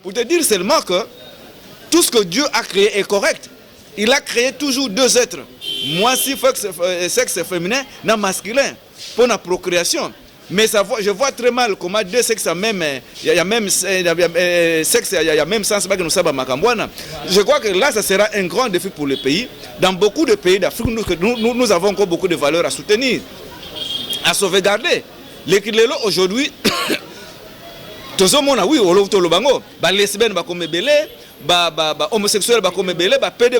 pour te dire seulement que tout ce que Dieu a créé est correct. Il a créé toujours deux êtres. Moi, si sexe féminin, non masculin, pour la procréation. Mais je vois très mal comment deux sexes, il y a même sexe, il y a même sens, je crois que là, ça sera un grand défi pour le pays. Dans beaucoup de pays d'Afrique, nous avons encore beaucoup de valeurs à soutenir, à sauvegarder. L'équilibre aujourd'hui, tout le monde, oui, les lesbiennes, homosexuels, PD,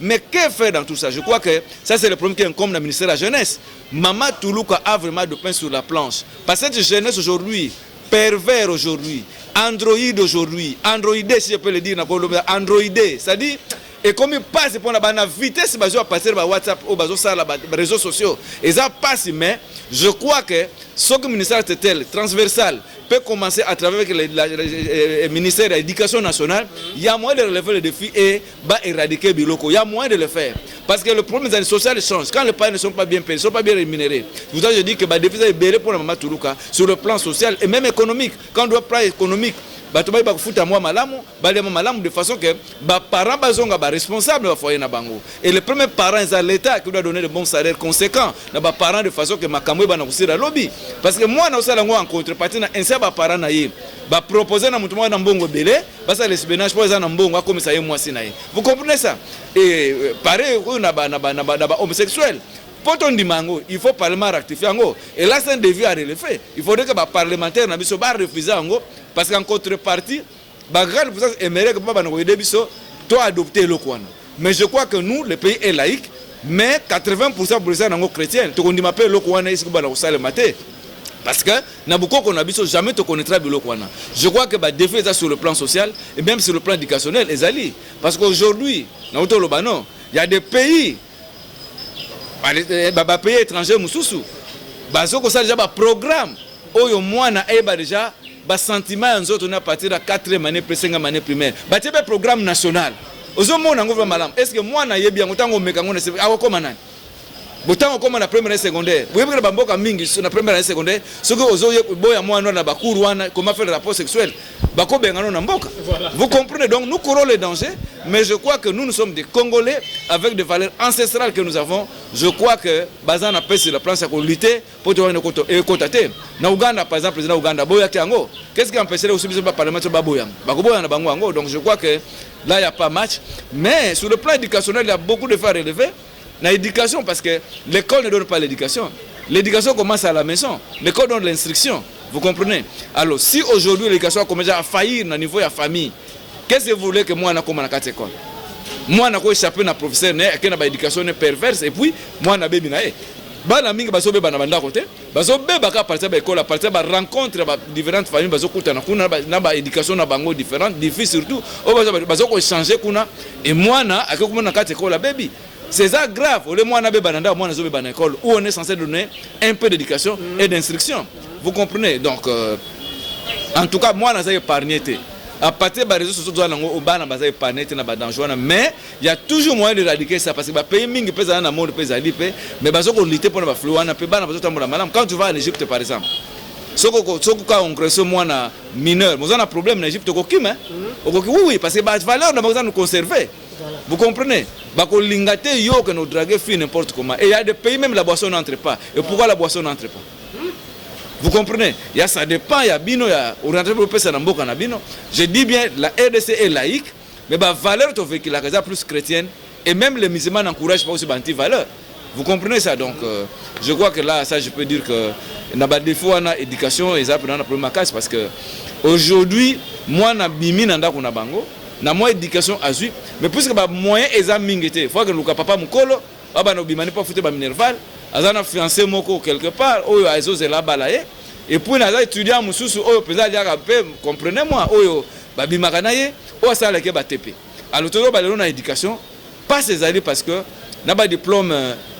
mais que faire dans tout ça? Je crois que ça c'est le problème qui incombe dans le ministère de la Jeunesse. Maman Toulouka a vraiment de pain sur la planche. Parce que cette jeunesse aujourd'hui, pervers aujourd'hui, androïde aujourd'hui, androïdé si je peux le dire, androïdé, c'est-à-dire, et comme il passe pour la vitesse, il va passer par WhatsApp ou les réseaux sociaux. Et ça passe, mais je crois que ce que le ministère est tel, transversal, peut commencer à travers le ministère de l'Éducation nationale. Il y a moyen de relever le défi et éradiquer Biloko. Il y a moyen de le faire. Parce que le problème des années sociales change. Quand les parents ne sont pas bien payés, ne sont pas bien rémunérés. Vous avez dit que le défi est belé pour la maman Toulouka sur le plan social et même économique. Quand on doit parler économique, de façon que les parents sont responsables de foyer. Et les premiers parents, c'est l'État qui doit donner de bons salaires conséquents. Les parents de façon que Makamwe va aussi la lobby. Parce que moi, en contrepartie, un parent va proposer à mon mbongo belé, parce que les bénages pour les mbongo comme ça moi sinaï. Vous comprenez ça? Et pareil, homosexuel. Pour ton dimango, il faut parlement rectifier. Et là, c'est un défi à relever. Il faudrait que les parlementaires ne soient pas refusés. Parce qu'en contrepartie, la grande puissance aimerait que papa nous adopter le coin. Mais je crois que nous, le pays est laïque, mais 80% pour les gens chrétiens, tout le monde m'appelle le coin, parce que Nabucco qu'on habite jamais te connaîtra le coin. Je crois que le défi est sur le plan social et même sur le plan éducationnel, les alliés. Parce qu'aujourd'hui, il y a des pays, pays étrangers, Moussoussou, ça déjà un programme, où il y a déjà un sentiment à partir de 4e année, 5e année primaire. Il y a un programme national. Est-ce que moi, je suis bien, Botango comme la première et secondaire. Vous voyez que Bamboka mingi sur la première et secondaire. Ce que vous avez boya moi non na bakuruana comment faire le rapport sexuel. Bako bengano na mboka. Vous comprenez donc nous courons les dangers, mais je crois que nous sommes des Congolais avec des valeurs ancestrales que nous avons. Je crois que Bazana pèse sur la place à lutter pour te voir une côté. Na Ouganda par exemple président Ouganda boya kiango. Qu'est-ce qui empêcherait aussi le parlement de baboya? Bakoboya na bango ango. Donc je crois que là il y a pas match, mais sur le plan éducationnel il y a beaucoup de faire relever. L'éducation, parce que l'école ne donne pas l'éducation. L'éducation commence à la maison. L'école donne l'instruction. Vous comprenez? Alors, si aujourd'hui l'éducation commence à faillir au niveau de la famille, qu'est-ce que vous voulez que moi, je commence à l'école? Moi, je échappé à un professeur qui a une éducation perverse, et puis, moi, je suis bana mingi basobe bana banda côté basobe baka partir ba école partir ba rencontre ba différentes familles bazokutana kuna na ba éducation na bango différente défi surtout o bazoko changer kuna et moi na akoko na kati école baby. C'est ça grave. Où on est censé donner un peu d'éducation et d'instruction. Vous comprenez? Donc, en tout cas, moi, je suis épargné. À partir des réseaux sociaux, mais il y a toujours moyen d'éradiquer ça parce que les pays mingi pèsent dans le monde, mais ils ont lutter pour les flou. Quand tu vas en Égypte, par exemple, si on crée un mineur, nous avons un problème en Égypte. Oui, parce que les valeurs nous conserver. Vous comprenez? Nous draguer n'importe comment. Et il y a des pays même la boisson n'entre pas. Et pourquoi la boisson n'entre pas? Vous comprenez? Ça dépend, il y a bino, il y a je dis bien, la RDC est laïque, mais la valeur qui est plus chrétienne, et même les musulmans n'encouragent pas aussi les valeurs. Vous comprenez ça? Donc, je crois que là, ça, je peux dire que des fois, on a éducation, et ça, on a un problème parce que aujourd'hui, moi, on a bimi dans le bango. Na moi éducation azui mais puisque ba moyen eza mingete faut que luka papa mukolo baba no bimani pas foutre ba minerval azana fiancé moko quelque part oyo azoze la balaye et puis na étudiant mususu oyo peza diaka pe comprenez-moi oyo ba bimaka na ye o sala ke ba tepe alors todo ba lelo na éducation pas ces années parce que na ba diplôme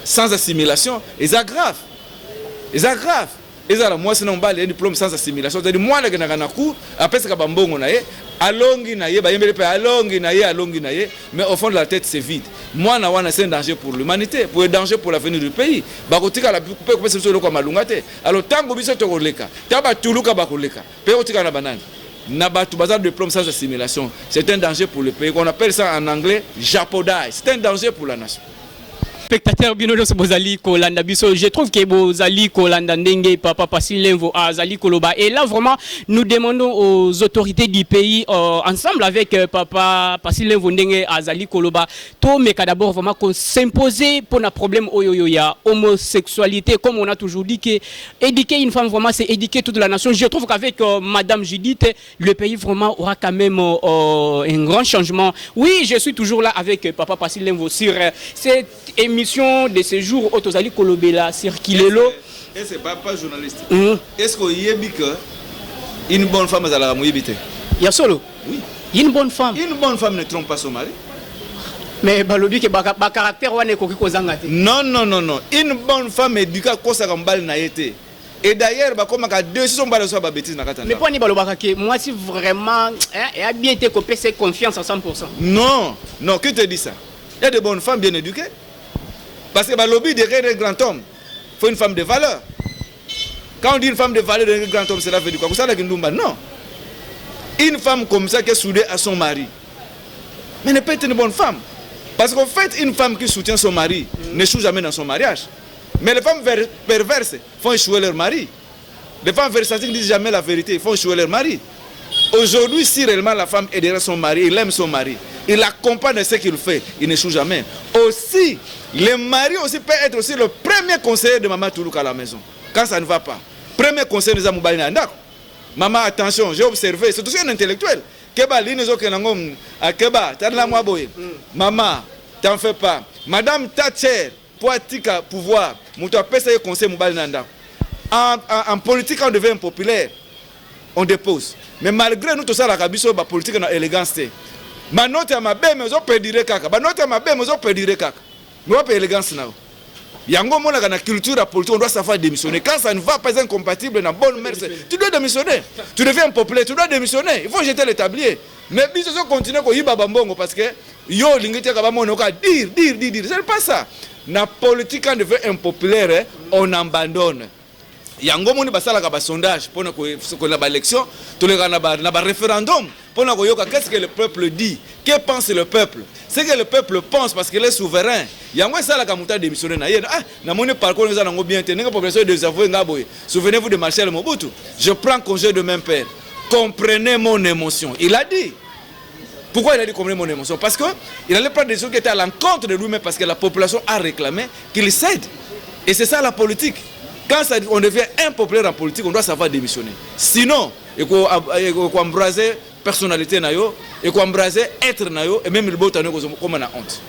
sans assimilation et ça grave et ça moi sinon ba les diplôme sans assimilation c'est-à-dire moi na kana cours après ça ba mbongo na ye alongi na ye mais au fond de la tête c'est vide. Moi c'est un danger pour l'humanité, pour un danger pour l'avenir du pays. Bakotika la couper sur le comme malungate. Alors tango biso to koleka, taba tuluka bakoleka. Pe otika na banane. Nabatu bazar diplôme sans assimilation. C'est un danger pour le pays. On appelle ça en anglais japodaise. C'est un danger pour la nation. Spectateur binodo bozali kolanda biso, je trouve que bozali kolanda ndenge papa Pasilenvo azali koloba, et là vraiment nous demandons aux autorités du pays ensemble avec papa Pasilenvo ndenge azali koloba to mais d'abord vraiment qu'on s'imposer pour un problème oyo ya homosexualité, comme on a toujours dit que éduquer une femme vraiment c'est éduquer toute la nation. Je trouve qu'avec madame Judith le pays vraiment aura quand même un grand changement. Oui, je suis toujours là avec papa Pasilenvo sur cette mission de ce jour au Tozali Kolobela circulelo. Et c'est pas journaliste. Est-ce que yebi que une bonne femme à la moyébité? Ya solo. Oui. Une bonne femme. Une bonne femme ne trompe pas son mari. Mais balobi que ba caractère wane ko kozanga te. Non. Une bonne femme éduquée ko sa kambal na été. Et d'ailleurs ba comme ka deux sont ba so ba bêtise na katana. Mais pour ni balobaka que moi si vraiment et a bien été copé c'est confiance à 100%. Non, qui te dit ça? Il y a de bonnes femmes bien éduquées. Parce que le lobby derrière un grand homme, il faut une femme de valeur. Quand on dit une femme de valeur derrière un grand homme, cela veut dire quoi? Vous savez que non. Une femme comme ça qui est soudée à son mari, mais ne peut être une bonne femme. Parce qu'en fait, une femme qui soutient son mari n'échoue jamais dans son mariage. Mais les femmes perverses font échouer leur mari. Les femmes versatiles ne disent jamais la vérité, ils font échouer leur mari. Aujourd'hui, si réellement la femme est derrière son mari, il aime son mari, il l'accompagne de ce qu'il fait, il n'échoue jamais. Aussi, le mari aussi peut être aussi le premier conseiller de Maman Toulouk à la maison. Quand ça ne va pas. Premier conseiller de Zamoubali Nandak. Maman, attention, j'ai observé, c'est aussi un intellectuel. Keba, l'inozo kenangom, Keba, t'as de la moi boy. Maman, t'en fais pas. Madame Thatcher, poitika pouvoir, moutou appelle ça conseiller Moubali Nandak. En politique, on devient impopulaire. On dépose. Mais malgré nous, tout ça, la cabisso, la politique, on a élégance. Ma note à ma belle, mais on peut dire caca. Ma note à ma belle, mais on peut dire caca. Mais on peut élégance now. Yango mona kana culture la politique, on doit savoir démissionner. Quand ça ne va pas, incompatible dans bonne mère, tu dois démissionner. Tu deviens populaire, tu dois démissionner. Il faut jeter le tablier. Mais bis on continue ko yiba bambongo parce que yo lingiti ka bamono ka dire. C'est pas ça. La politique quand devient impopulaire, on abandonne. Yango moni basala ka ba sondage pour ko la élection, to le na ba référendum pour na ko yoka qu'est-ce que le peuple dit? Que pense le peuple? C'est que le peuple pense parce qu'il est souverain. Yango sala ka muta démissionner na yena. Ah, na moni parcours nous allons bien tenir population de désavouer ngaboy. Souvenez-vous de Marcel Mobutu. Je prends congé de mon père. Comprenez mon émotion. Il a dit. Pourquoi il a dit comprenez mon émotion? Parce que il allait prendre des choses qui étaient à l'encontre de lui-même parce que la population a réclamé qu'il cède. Et c'est ça la politique. Quand on devient impopulaire en politique, on doit savoir démissionner. Sinon, il faut embraser personnalité nayo, il faut embraser être nayo et même le beau tano comme on a honte.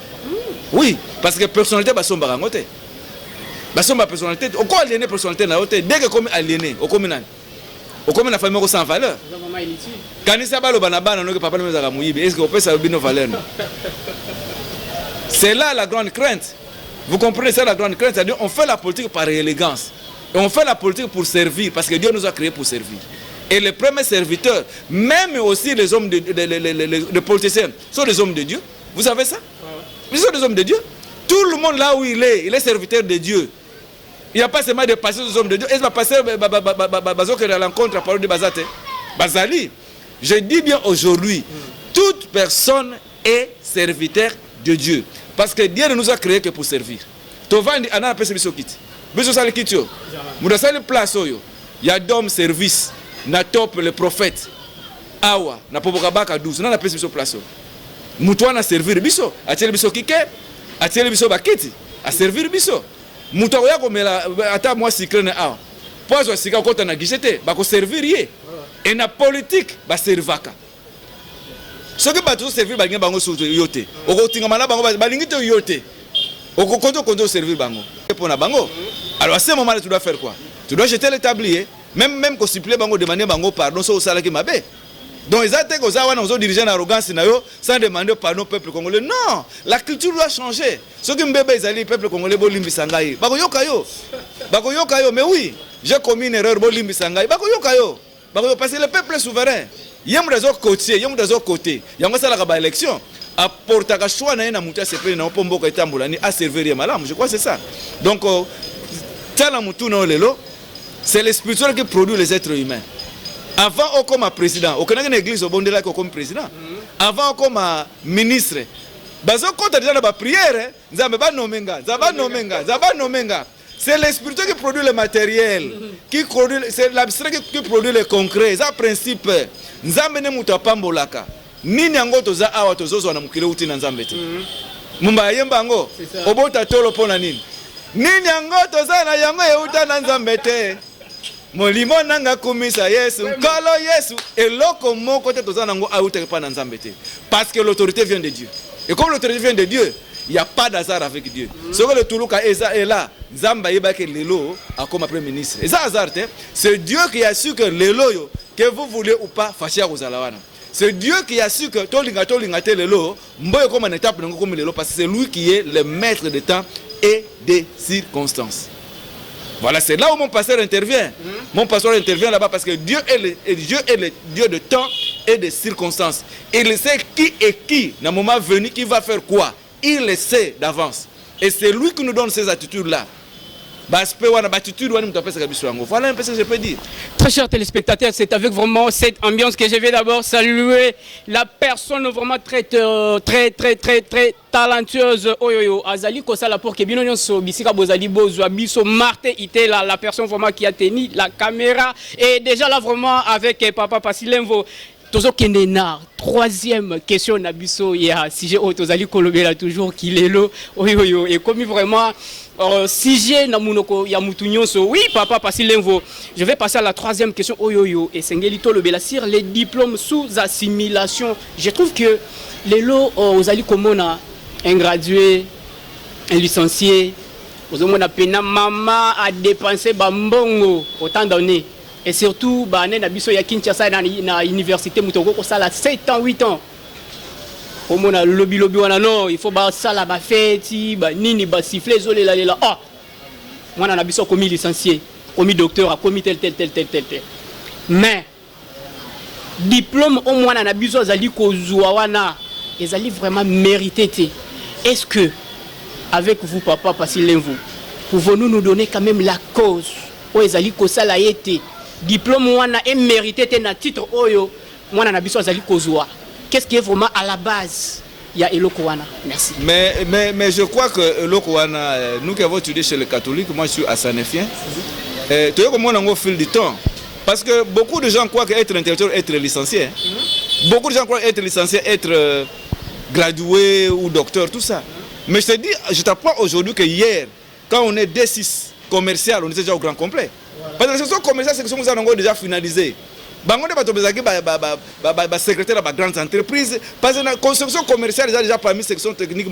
Oui, parce que personnalité ba somba rangote. Ba somba personnalité, on quoi aliéner personnalité nayo dès que comme aliéné, au communal. Au commun la famille sans valeur. Quand il s'abat le banabana no que papa nous a mouillé, est-ce qu'on peut ça bino valeur? C'est là la grande crainte. Vous comprenez ça la grande crainte, c'est-à-dire on fait la politique par élégance. Et on fait la politique pour servir, parce que Dieu nous a créés pour servir. Et les premiers serviteurs, même aussi les hommes de politiciens, sont des hommes de Dieu. Vous savez ça? Ils sont des hommes de Dieu. Tout le monde là où il est serviteur de Dieu. Il n'y a pas seulement de passer aux hommes de Dieu. Et va passer à l'encontre à parole de Bazate. Bazali. Je dis bien aujourd'hui, toute personne est serviteur de Dieu. Parce que Dieu ne nous a créés que pour servir. Tovandi ana pese biso kiti. Biso sali kitio. Muda sali place oyo. Ya dom service na top le prophète. Awa na poboka baka 12 na pese biso place. Mutu ana servir biso, ateli biso kike, ateli biso bakiti, a servir biso. Mutu ya komela ata moi cyclone awa. Pozo sika kota na gishete bako servir ye. Et na politique ba servaka. Ce que bateau servir bango bango sur yote. Oko tingama na bango balingi to yote. Oko konto servir bango. Pour na bango. Alors à ce moment-là tu dois faire quoi? Tu dois jeter le tablier, même qu'on supplée bango demander bango pardon sur sala ki mabe. Donc ils attaquent aux awana aux dirigeants d'arrogance na yo sans demander pardon au peuple congolais. Non, la culture doit changer. Ce que mbebe ezali peuple congolais bo limbisanga yi. Bako yoka yo. Mais oui, j'ai commis une erreur bo limbisanga yi. Bako yoka yo. Parce que le peuple est souverain. Il y a des autres côtés, il y a des autres côtés. Il y a des élections. Apporter à choix na muta sepe na pombo ka tambulani à servir malam. Je crois que c'est ça. Donc tala mutu na lelo, c'est le spirituel qui produit les êtres humains. Avant comme président, aucun une église au bon de là comme président. Avant comme ministre. Bazo compte déjà dans la prière, Nzamba nomenga, Nzamba nomenga, Nzamba nomenga. C'est l'esprit qui produit le matériel, c'est l'abstrait qui produit le concret. C'est un principe. Nzambe ne muta pambolaka. Nini yango toza awa tozozo na mukile uti na Nzambe te. Mumba yemba ngo obota tolo pona nini. Nini yango toza na yango euta na Nzambe te. Molimo nanga kumisa Yesu, kolo Yesu eloko moko te toza nango auta pa na Nzambe te. Parce que l'autorité vient de Dieu. Et comme l'autorité vient de Dieu, il n'y a pas d'hasard avec Dieu. Ce que le Toulouka est là, Zamba Yebake Lelo a comme premier ministre. Et ça hasard, c'est Dieu qui a su que Lelo, que vous voulez ou pas, Fachia Rozalawana. C'est Dieu qui a su que Tolingate Lelo, Mboyo comme une étape comme Lelo, parce que c'est lui qui est le maître des temps et des circonstances. Voilà, c'est là où mon pasteur intervient. Mon pasteur intervient là-bas parce que Dieu est le Dieu de temps et de circonstances. Il sait qui est qui, dans le moment venu, qui va faire quoi. Il le sait d'avance. Et c'est lui qui nous donne ces attitudes-là. Voilà un peu ce que je peux dire. Très chers téléspectateurs, c'est avec vraiment cette ambiance que je vais d'abord saluer la personne vraiment très talentueuse. Oyoyo, Azali Kosala pour que Bino so bisika bozali bozwa biso Martin était là, la personne vraiment qui a tenu la caméra. Et déjà là vraiment avec Papa Pasilenvo. Tozo Kendenar, troisième question Nabiso, il y a sujet Tozali Kolobela toujours qu'il est là. Oyoyo, et comme vraiment sujet Namunoko Yamutunyoso. Oui, Papa Pasilenvo, je vais passer à la troisième question. Oyoyo, et Sengelito Lobela sur les diplômes sous assimilation. Je trouve que les lots Ozali Komona, un gradué, un licencié, Ozomona Pena, maman a dépensé Bambongo autant d'années. Et surtout, bané na biso ya Kinshasa na université mutoko ko sala 7 ans 8 ans. Comme on a lobby wana non, il faut ba sala ba feti, ba nini ba siffler zolé la. Ah. Moi na biso commis licencié, commis docteur, a commis tel. Mais diplôme au moins na biso zali ko zwa wana, ezali vraiment mérité. Est-ce que avec vous Papa Pasilenvo, pouvons-nous nous donner quand même la cause où ezali ko sala été diplôme wana est mérité na titre oyo mwana na biso azali kozwa. Qu'est-ce qui est vraiment à la base? Il y a Eloko wana. Merci. Mais je crois que Eloko wana, nous qui avons étudié chez les catholiques, moi je suis assanefien. Tu vois comment on a au fil du temps. Parce que beaucoup de gens croient qu'être intellectuel, être licencié. Beaucoup de gens croient être licencié, être gradué ou docteur, tout ça. Mais je te dis, je t'apprends aujourd'hui que hier, quand on est D6 commercial, on était déjà au grand complet. Parce que la section commerciale, c'est que nous avons déjà finalisé. Bango de secrétaire de la grande entreprise, parce que la construction commerciale est déjà parmi section technique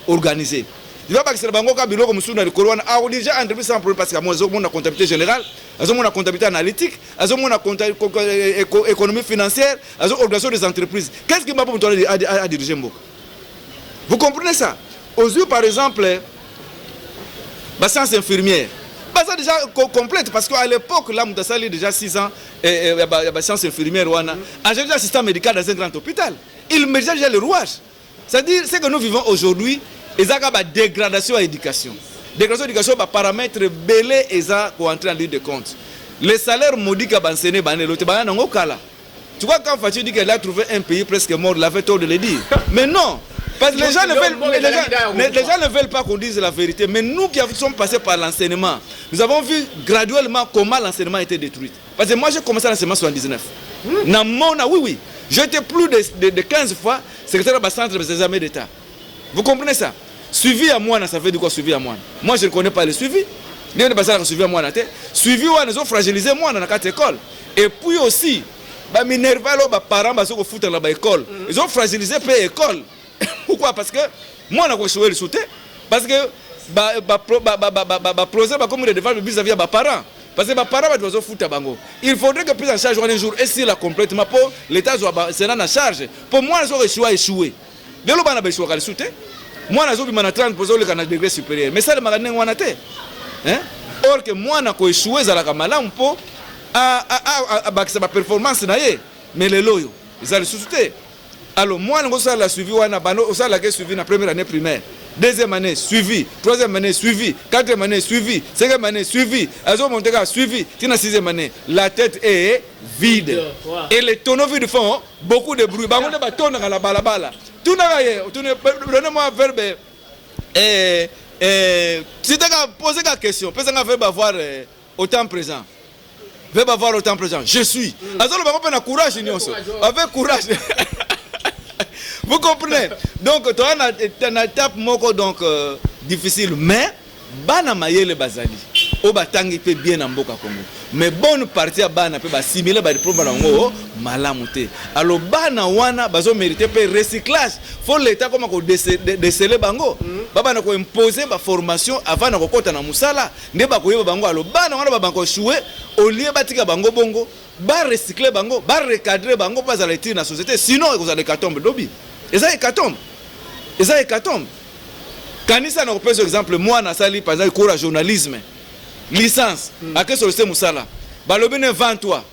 organisée. Il va pas que c'est le bango qui a bilo comme sous dans le couloir. Ah, on déjà entreprise sans problème parce que moi, j'ai mon comptabilité générale, j'ai mon comptabilité analytique, j'ai mon économie financière, j'ai organisation des entreprises. Qu'est-ce qui m'a pour à diriger Mboka? Vous comprenez ça? Aux yeux, par exemple, la science infirmière. Ça déjà complète parce qu'à l'époque, là, nous avons déjà 6 ans, et la science infirmière, j'ai déjà assistant médical dans un grand hôpital. Il me déjà le rouage. C'est-à-dire, ce que nous vivons aujourd'hui, il y a une dégradation à l'éducation. Dégradation à l'éducation, par paramètres belés, et ça, pour entrer en ligne de compte. Les salaires maudits qu'a enseigné, tu vois, quand Fatih dit qu'elle a trouvé un pays presque mort, il avait tort de le dire. Mais non! Parce que les gens ne veulent pas qu'on dise la vérité. Mais nous qui sommes passés par l'enseignement, nous avons vu graduellement comment l'enseignement a été détruit. Parce que moi j'ai commencé l'enseignement en 1979. Oui. J'étais plus de 15 fois secrétaire de centre des examens d'État. Vous comprenez ça? Suivi à moi, ça veut dire quoi suivi à moi? Moi je ne connais pas le suivi. Les gens suivi à moi. Suivi, ils ont fragilisé moi dans la 4 écoles. Et puis aussi, les parents qui foutent dans l'école, ils ont fragilisé l'école. Pourquoi? Parce que moi, je suis le soutien. Parce que procès comme des devoirs vis-à-vis de mes parents. Parce que mes parents doivent foutre bango. Il faudrait que prise en charge un jour et si la complètement pour l'État soit en charge. Pour moi, je suis échoué. Les gens qui ont soutien. Moi, je suis 30% de degré supérieur. Mais ça, le magasin est or que moi, je suis échoué à la Kamala pour ma performance. Mais les loyaux, ils ont le soutien. Alors moi, je suis suivi la suivi la première année primaire. deuxième année suivi, troisième année suivi, quatrième année suivi, cinquième année suivi, azo montega suivi, tina sixième année, la tête est vide. Et les tonneaux vides font beaucoup de bruit. Bango ne ba tonne la balabala. Tout n'a rien. Donnez-moi un verbe. Si tu as posé la question, peut-être un verbe avoir au temps présent. Verbe avoir au temps présent. Je suis. Azo le bango peut na courage avec courage. Vous comprenez? Donc, tu as une étape donc, difficile, mais bana mayele bazali. O batangi peut bien en Boka Congo. Mais bonne partie à bana peut assimiler les problèmes malamouté. Alors bana wana bazo mériter peut recyclage. Faut l'état comme ko déceler bango. Baba na ko imposer ba formation avant na ko kota na musala. Ne ba ko yeba bango alors bana wana ba bango chouer au lieu batika bango bongo. Ba recycler bango, ba recadrer bango pas à l'état na société. Sinon vous allez catombe dobi. Et ça hécatombe. Et ça hécatombe. Kanisa na par exemple moi na sali par exemple cours à journalisme. Licence. À quel société musala? Balobine 23.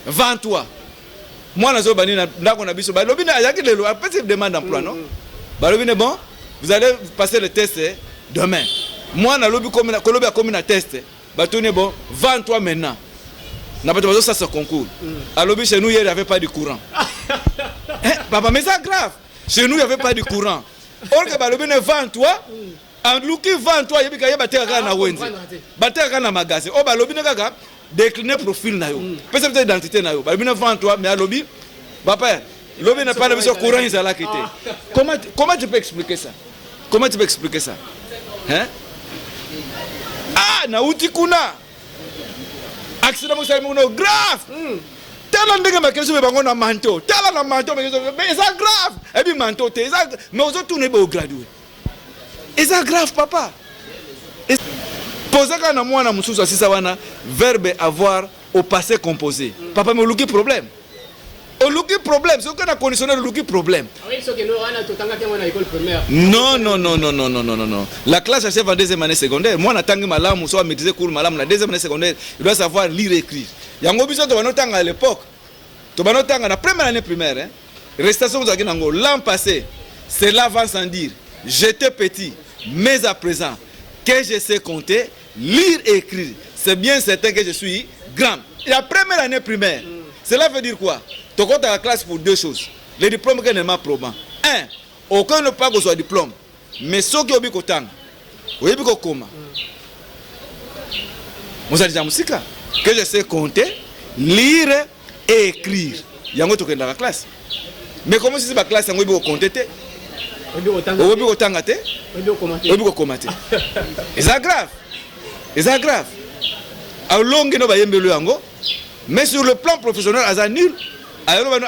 23. Moi na zo bani na ko na biso. Balobine ayaki lelo après cette demande d'emploi non? Balobine bon, vous allez passer le test demain. Moi na lobi comme na kolobi a comme na test. Batone bon 23 maintenant. Na pas besoin ça ce concours. À lobi chez nous hier il y avait pas de courant. Papa mais c'est grave. Chez nous il y avait pas de courant. Or que balobine 23 en looki 23 yebi ka yeba teka na wenze. Bateka na magasin. O balobine kaka décliner profil na yo. Peut-être identité na yo. Balobine 23 mais à lobi papa lobi n'a pas de besoin courant ils ala quitter. Comment tu peux expliquer ça? Comment tu peux expliquer ça? Hein? Ah na uti kuna. Accident mo sai mo grave. Tellement de gens qui sont na manteau. Tellement na manteau mais c'est grave. Et puis manteau mais aux autres ne pas graduer. Et c'est grave papa. Poser quand moi na mususu asisa wana verbe avoir au passé composé. Papa mais le problème. Le problème, c'est qu'on a conditionné le problème. Non. La classe achève en deuxième année secondaire. Moi, je suis malam, je maîtriser cours malam. La deuxième année secondaire, il doit savoir lire et écrire. Il y a un besoin de à l'époque. La première année primaire, restation de l'an passé, c'est l'avant sans dire. J'étais petit, mais à présent, que je sais compter, lire et écrire, c'est bien certain que je suis grand. La première année primaire, cela veut dire quoi? Tu comptes à la classe pour deux choses. Les diplômes que n'est pas probant. Un, aucun ne pas soit diplôme. Mais ceux qui ont dit qu'autant, vous avez dit comment? Vous avez dit que je sais compter, lire et écrire. Il y a un autre dans la classe. Mais comment si c'est la classe, vous avez compter? Vous avez dit qu'autant, vous avez commenter. Et c'est grave. Et c'est grave. À long, vous avez dit mais sur le plan professionnel, c'est nul. Alors, il n'y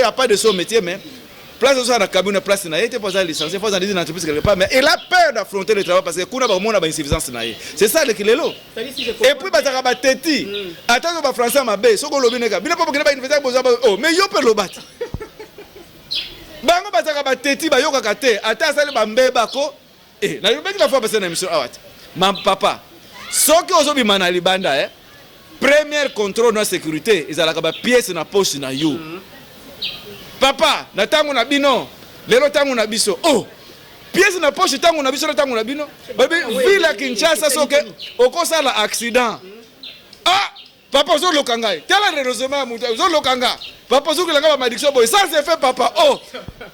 a pas de son métier, mais place de la cabine, place de la pas licencié, il faut en dire une entreprise quelque part. Mais il a peur d'affronter le travail parce que il y a une insuffisance. C'est ça le qu'il est là. Et puis, il y a des tétis. Attends, les Français m'ont dit, mais il y a pas de battre. Bango bataka tétis, il y a des tétis. Attends, ça les bambé bako. Et la fois passée dans l'émission, ma papa. Ce qui est aujourd'hui à Libanda, premier contrôle de la sécurité, ils ont la pièce dans la poche na yo. Papa, na tango na bino, lelo tango na biso. Oh, pièce dans la poche tango na biso, tango na bino. Ville à Kinshasa, so que au cause de l'accident. Ah, papa zo lokanga. Tel est heureusement zo lokanga. Papa zo lokanga ma addiction boy. Ça c'est fait papa. Oh,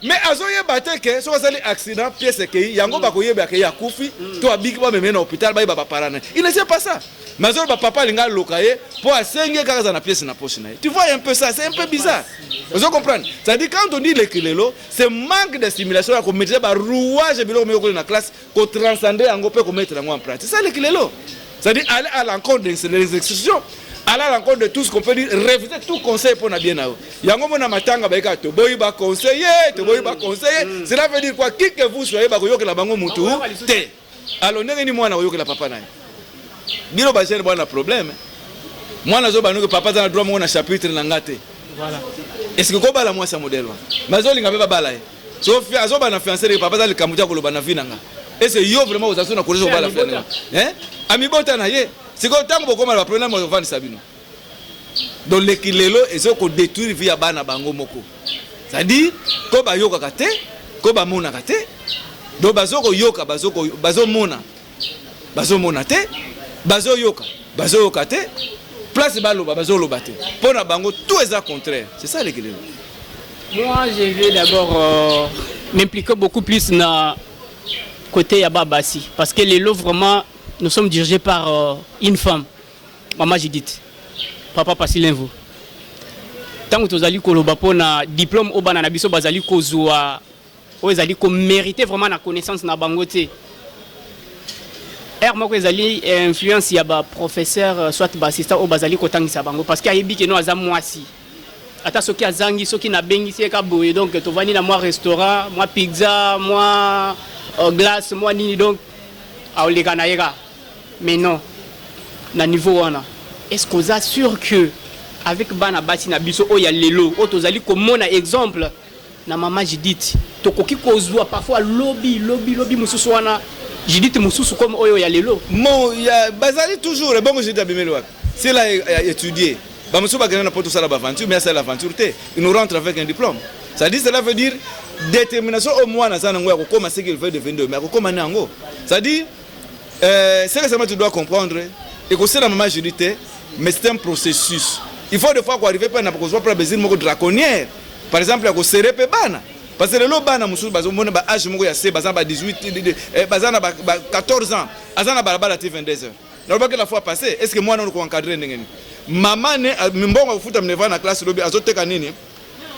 mais azoye batte que so ça accident pièce que yango ba koyeba que ya kufi to abiki ba memena hôpital ba ba parana. Il ne sait pas ça. Mais zo ba papa linga lokaye pour asenge kaka na pièce na poche na. Tu vois un peu ça, c'est un peu bizarre. Vous comprenez? Ça dit quand on dit le kilelo, c'est manque de stimulation qu'on mettre ba rouage bilo me ko na classe ko transcender yango pe ko mettre en pratique. C'est ça le kilelo. Ça dit aller à l'encontre des exceptions. À la rencontre de tout ce qu'on peut dire, réviser tout conseil pour bien. Yango mona matanga ba ka to boyi ba conseiller, cela veut dire quoi? Qui que vous soyez ba koyoka la bango mutu te. Alors ndenge ni mwana koyoka la papa na. Biro ba cher bwana problème. Mwana zo ba no papa za droit mona chapitre na ngate. Voilà. Est-ce que ko bala moi sa modèle wa? Mazo linga ba bala. So fi azo ba na fiancé le papa za le kamuja ko lo ba na vinanga. Et c'est yo vraiment aux asuna ko zo bala fiancé. Hein? Ami bota na ye. C'est quand on a le problème de Sabino. Donc l'équilibre est ce qu'on détruit via Bana Bango Moko. c'est-à-dire ko ba yoka kate ko ba mona kate do bazoko yoka bazo mona te bazo yoka te place baloba bazo loba te pona bango tout est contraire, c'est ça l'équilibre. Moi je vais d'abord m'impliquer beaucoup plus dans côté Yaba Bassi parce que les lots vraiment nous sommes dirigés par une femme, maman Judith, papa Pasilenvo. Tant que tu as koloba pona diplôme au bana na biso bazali kozwa o ezali ko mériter vraiment na connaissance na bangote. Moi ezali influence ya ba professeur soit ba assistant au bazali ko tangisa bango parce que ayebi ke no aza mwasi. Ata soki azangi soki na bengi se ka boye donc to vani na moi restaurant, moi pizza, moi glace, moi nini donc aoleka na yeka. Mais non, na niveau wana, est-ce que vous êtes sûr que avec bana basi na biso o ya lelo o tozali ko mona exemple na maman Judith to koki kozwa parfois lobby mususu wana Judith mususu comme oyo ya lelo mon ya bazali toujours bon Judith abimelo c'est là étudier ba mususu ba gana poto sala ba aventure mais c'est l'aventure té il nous rentre avec un diplôme, ça dit cela veut dire détermination au moins na sana ngoya ko comment c'est qu'il veut devenir mais ko comment nango, ça dit c'est que ça tu dois comprendre et que c'est la maman Judith mais c'est un processus. Il faut des fois qu'on arrive pas à cause pas besoin de draconnière. Par exemple, à serrer pe bana. Parce que le bana musu bazo mona ba âge moko ya se bazana ba 18 bazana ba 14 ans. Azana ba la 22 heures. Na ba que la fois passée, est-ce que moi non ko encadrer ndengeni? Maman ne mbongo kufuta mneva na classe lobby azoteka nini?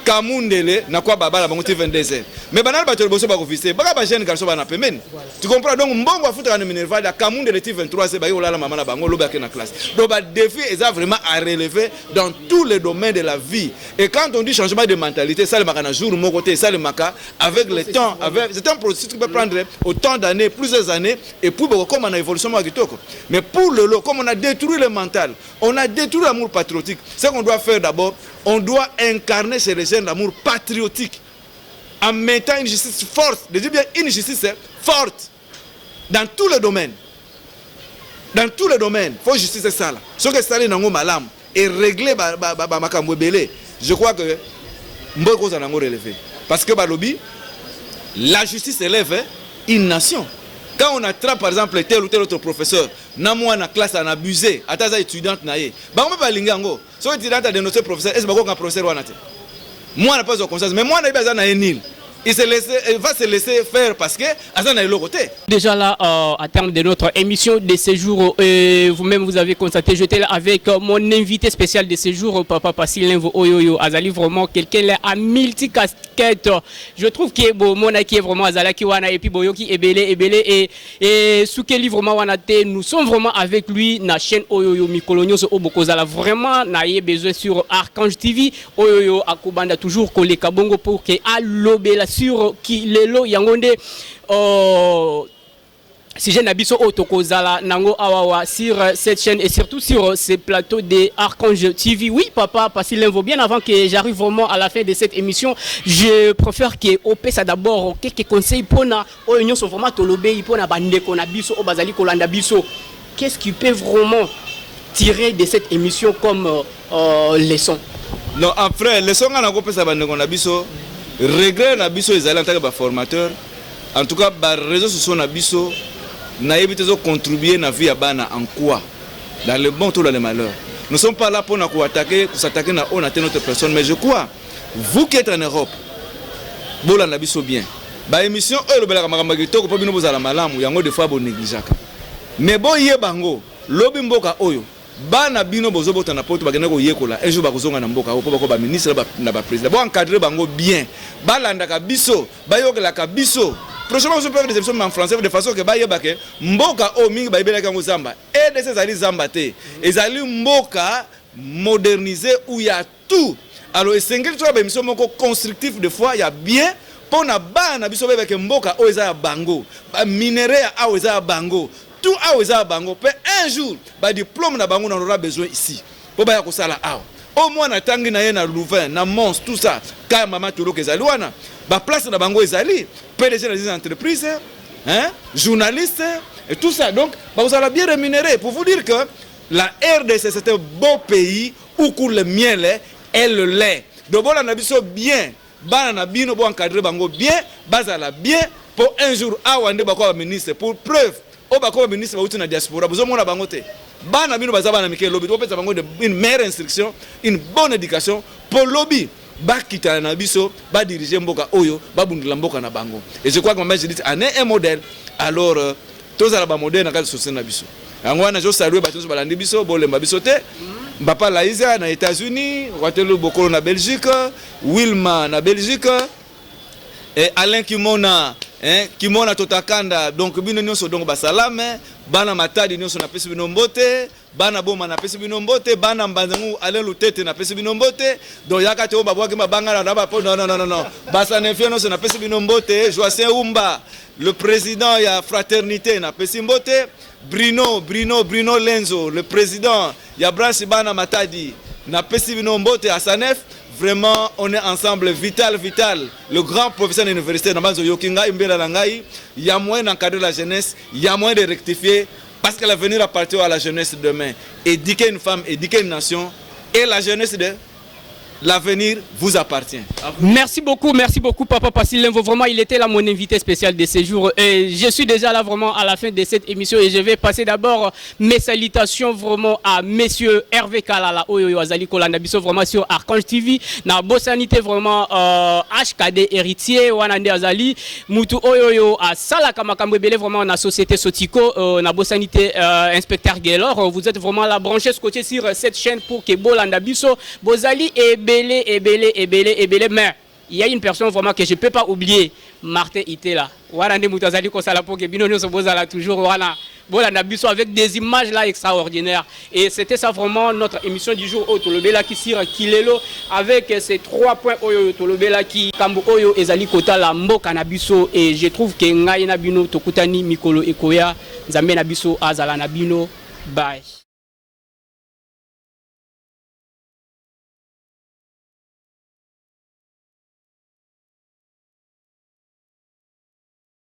Kamundele na kwa babala bango 22 heures. Mais banal ba to boso ba ko visser. Ba ba jeune garçon ba na pemeni. Tu comprends donc mbongo afuta na minerva da Kamundele 23 heures ba yo la maman na bango lobby na classe. Donc ba défi est vraiment à relever dans tous les domaines de la vie. Et quand on dit changement de mentalité, ça le makana jour mon côté, ça le maka avec le temps, avec c'est un processus qui peut prendre autant d'années, plusieurs années et pour comme on a évolution mais pour le lot, comme on a détruit le mental, on a détruit l'amour patriotique. Ce qu'on doit faire d'abord, on doit incarner chez les jeunes l'amour patriotique en mettant une justice forte, je dis bien une justice forte dans tous les domaines. Dans tous les domaines, il faut justice ça là. Ce que ça nango malam et régler makambo belé. Je crois que mboko za nango relevé parce que balobi la justice élève une nation. Quand on attrape par exemple tel ou tel autre professeur, na moi na classe en abusé, ataza étudiante na ye. Ba on ba lingango. So étudiante a dénoncé professeur, est-ce bako ka professeur wana te. Moi na pas de conscience, mais moi na ba za na nil. Il va se laisser faire parce que Azana est le côté. Déjà là, à terme de notre émission de ce jour, vous-même vous avez constaté, j'étais là avec mon invité spécial de ce jour, Papa Pasilenvo Oyoyo Azali, vraiment quelqu'un à multicasquette. Je trouve qu'il est beau, mon qui est vraiment Azala Kiwana et puis Boyoki est belé et Soukeli vraiment Wanate, nous sommes vraiment avec lui na chaîne Oyoyo Mikolonio so Obokozala vraiment naie besoin sur Archange TV Oyoyo Akubanda toujours collé Kabongo pour que à l'obé sur qui lelo yangonde si j'ai nabiso otokozala nango awawa sur cette chaîne et surtout sur ces plateaux de Archange TV. Oui papa Pasilenvo, bien avant que j'arrive vraiment à la fin de cette émission, je préfère que OP ça d'abord quelques conseils pour na oignon sont vraiment tolobé pour na bande qu'on biso au bazali kolanda biso. Qu'est-ce qui peut vraiment tirer de cette émission comme leçon? Non, après leçon on a coupé ça bande qu'on biso. Regret na biso ezali en tant que formateur, en tout cas les réseaux sociaux na biso na éviter de contribuer na vie à bana en quoi dans le bon ou dans le malheur. Nous ne sommes pas là pour nous attaquer, pour s'attaquer à notre personne, mais je crois vous qui êtes en Europe, vous la biso bien. Ba émission le bela makambo kitoko po bino bozala malamu yango des fois bo négligeaka. Mais bo yé bango, lobi mboka oyo bana bino bozobota na poto bagenda ko yekola un jour bakozonga na mboka opo bako ba ministre na ba président bo encadrer bango bien balanda ka biso bayokela ka biso prochainement on peut faire des émissions en français de façon que bayeba ke mboka o mingi bayebela kango zamba et de ces ali zamba te ezali mboka modernisé où il y a tout. Alors esengeli to ba émission moko constructif de fois il y a bien pona bana biso bebe ke mboka o eza bango ba minerai a o eza bango tout a oza bango pe un jour ba diplôme na bango on aura besoin ici po ba ya ko sala a au moins na tangi na ye na Louvain na Mons tout ça ka mama tolo ke zaliwana ba place na bango ezali PDG des entreprises hein journalistes et tout ça donc ba vous allez bien rémunéré pour vous dire que la RDC c'est un beau pays où coule le miel et le lait donc bon na biso bien bana na bino bo encadrer bango bien bazala bien pour un jour awande bako ministre pour preuve o bako ministre bauti na diaspora bozo mona bango te bana bino bazaba na mike lobby to pesa bango une meilleure instruction une bonne éducation pour lobby bakita na biso ba diriger mboka oyo ba bundila mboka na bango et je crois que maman je dis un modèle alors tous ala ba modèle na ka société na biso yango wana jo saluer ba tous balandi biso bolemba biso te Mbapa Laïsa na États-Unis, Watelo Bokolo na Belgique, Wilma na Belgique, et Alain Kimona, Kimona Totakanda, donc bino nyonso donc basalame, bana matadi nyonso na pesi bino mbote, bana boma na pesi bino mbote, bana mbanzangu Alain Lutete na pesi bino mbote, donc yakate o babwaki mabanga na ba non. Basa nefio nyonso na pesi bino mbote, Joacin Umba, le président ya fraternité na pesi mbote. Bruno Lenzo, le président, Yabran Sibana Matadi, na Pesibino Mbote à Sanef, vraiment on est ensemble, vital, le grand professeur de l'université, Namazo Yokinga, Imbela Langai, il y a moyen d'encadrer la jeunesse, il y a moyen de rectifier, parce que l'avenir appartient à la jeunesse demain. Éduquer une femme, éduquer une nation, et la jeunesse de l'avenir vous appartient. Merci beaucoup, Papa Passil-Lemvo. Vraiment, il était là mon invité spécial de ce jour. Et je suis déjà là vraiment à la fin de cette émission et je vais passer d'abord mes salutations vraiment à Monsieur Hervé Kalala, Oyo Azali Kolanda Biso, vraiment sur Archange TV. Na Bossanité vraiment HKD héritier, Wanande Azali, Moutou Oyo à Salaka Makambebele, vraiment na Société Sotiko, na Bossanité Inspecteur Gaylor. Vous êtes vraiment là branché scotché sur cette chaîne pour que Bolanda Biso, Bozali et belé, mais il y a une personne vraiment que je ne peux pas oublier, Martin Itela. Warande Moutazali Kosala pour que Binono se Bozala toujours voilà Biso avec des images là extraordinaires. Et c'était ça vraiment notre émission du jour au Tolobela qui sire Kilelo avec ces 3 points Oyo Tolobela qui Kambo Oyo Ezali Kota la Mboka na Biso et je trouve que Ngai na Bino Tokutani Mikolo Ekoya Zambe na Biso Azala na Bino. Bye.